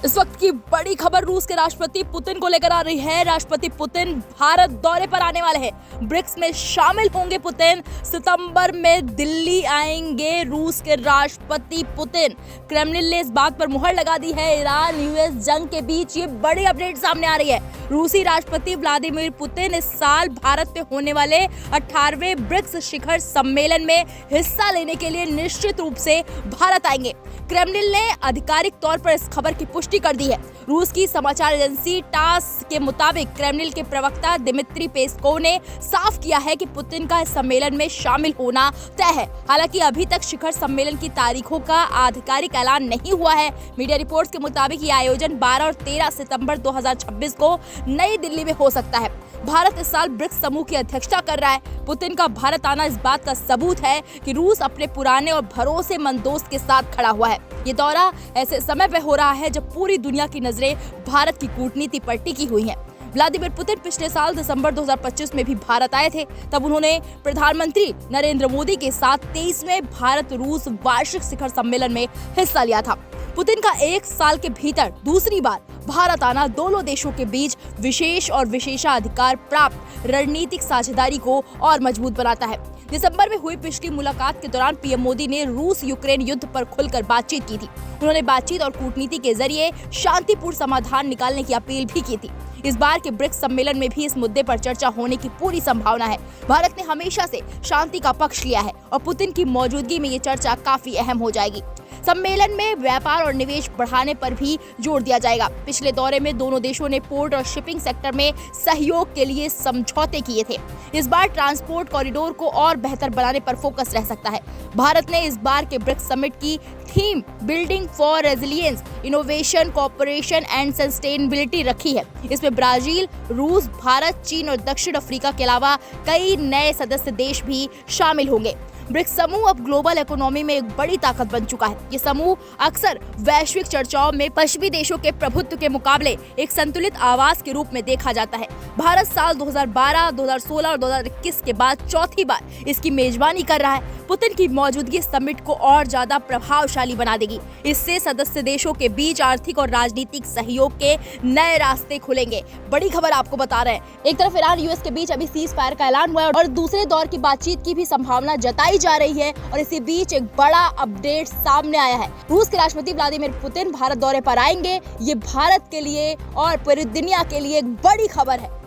इस वक्त की बड़ी खबर रूस के राष्ट्रपति पुतिन को लेकर आ रही है। राष्ट्रपति पुतिन भारत दौरे पर आने वाले हैं। ब्रिक्स में शामिल होंगे पुतिन। सितंबर में दिल्ली आएंगे रूस के राष्ट्रपति पुतिन। क्रेमलिन ने इस बात पर मुहर लगा दी है। ईरान यूएस जंग के बीच ये बड़ी अपडेट सामने आ रही है। रूसी राष्ट्रपति व्लादिमीर पुतिन इस साल भारत में होने वाले 18वें ब्रिक्स शिखर सम्मेलन में हिस्सा लेने के लिए निश्चित रूप से भारत आएंगे। क्रेमलिन ने आधिकारिक तौर पर इस खबर की पुष्टि कर दी है। रूस की समाचार एजेंसी टास के मुताबिक क्रेमलिन के प्रवक्ता दिमित्री पेस्कोव ने साफ किया है कि पुतिन का इस सम्मेलन में शामिल होना तय है। हालांकि अभी तक शिखर सम्मेलन की तारीखों का आधिकारिक ऐलान नहीं हुआ है। मीडिया रिपोर्ट्स के मुताबिक ये आयोजन 12 और 13 सितंबर 2026 को नई दिल्ली में हो सकता है। भारत इस साल ब्रिक्स समूह की अध्यक्षता कर रहा है। पुतिन का भारत आना इस बात का सबूत है कि रूस अपने पुराने और भरोसेमंद दोस्त के साथ खड़ा हुआ है। ये दौरा ऐसे समय पे हो रहा है जब पूरी दुनिया की नजरें भारत की कूटनीति पर टिकी हुई हैं। व्लादिमीर पुतिन पिछले साल दिसंबर 2025 में भी भारत आए थे। तब उन्होंने प्रधानमंत्री नरेंद्र मोदी के साथ 23वें भारत रूस वार्षिक शिखर सम्मेलन में हिस्सा लिया था। पुतिन का एक साल के भीतर दूसरी बार भारत आना दोनों देशों के बीच विशेष और विशेषाधिकार प्राप्त रणनीतिक साझेदारी को और मजबूत बनाता है। दिसंबर में हुई पिछली मुलाकात के दौरान पीएम मोदी ने रूस यूक्रेन युद्ध पर खुलकर बातचीत की थी। उन्होंने बातचीत और कूटनीति के जरिए शांतिपूर्ण समाधान निकालने की अपील भी की थी। इस बार के ब्रिक्स सम्मेलन में भी इस मुद्दे पर चर्चा होने की पूरी संभावना है। भारत ने हमेशा से शांति का पक्ष लिया है और पुतिन की मौजूदगी में ये चर्चा काफी अहम हो जाएगी। सम्मेलन में व्यापार और निवेश बढ़ाने पर भी जोर दिया जाएगा। पिछले दौरे में दोनों देशों ने पोर्ट और शिपिंग सेक्टर में सहयोग के लिए समझौते किए थे। इस बार ट्रांसपोर्ट कॉरिडोर को और बेहतर बनाने पर फोकस रह सकता है। भारत ने इस बार के ब्रिक्स समिट की theme building for resilience, innovation, cooperation and sustainability रखी है। इसमें ब्राजील, रूस, भारत, चीन और दक्षिण अफ्रीका के अलावा कई नए सदस्य देश भी शामिल होंगे। ब्रिक्स समूह अब ग्लोबल इकोनॉमी में एक बड़ी ताकत बन चुका है। ये समूह अक्सर वैश्विक चर्चाओं में पश्चिमी देशों के प्रभुत्व के मुकाबले एक संतुलित आवाज के रूप में देखा जाता है। भारत साल 2012, 2016 और 2021 के बाद चौथी बार इसकी मेजबानी कर रहा है। पुतिन की मौजूदगी समिट को और ज्यादा प्रभावशाली बना देगी। इससे सदस्य देशों के बीच आर्थिक और राजनीतिक सहयोग के नए रास्ते खुलेंगे। बड़ी खबर आपको बता रहे हैं। एक तरफ ईरान यूएस के बीच अभी सीज फायर का ऐलान हुआ है और दूसरे दौर की बातचीत की भी संभावना जताई जा रही है और इसी बीच एक बड़ा अपडेट सामने आया है। रूस के राष्ट्रपति व्लादिमीर पुतिन भारत दौरे पर आएंगे। ये भारत के लिए और पूरी दुनिया के लिए एक बड़ी खबर है।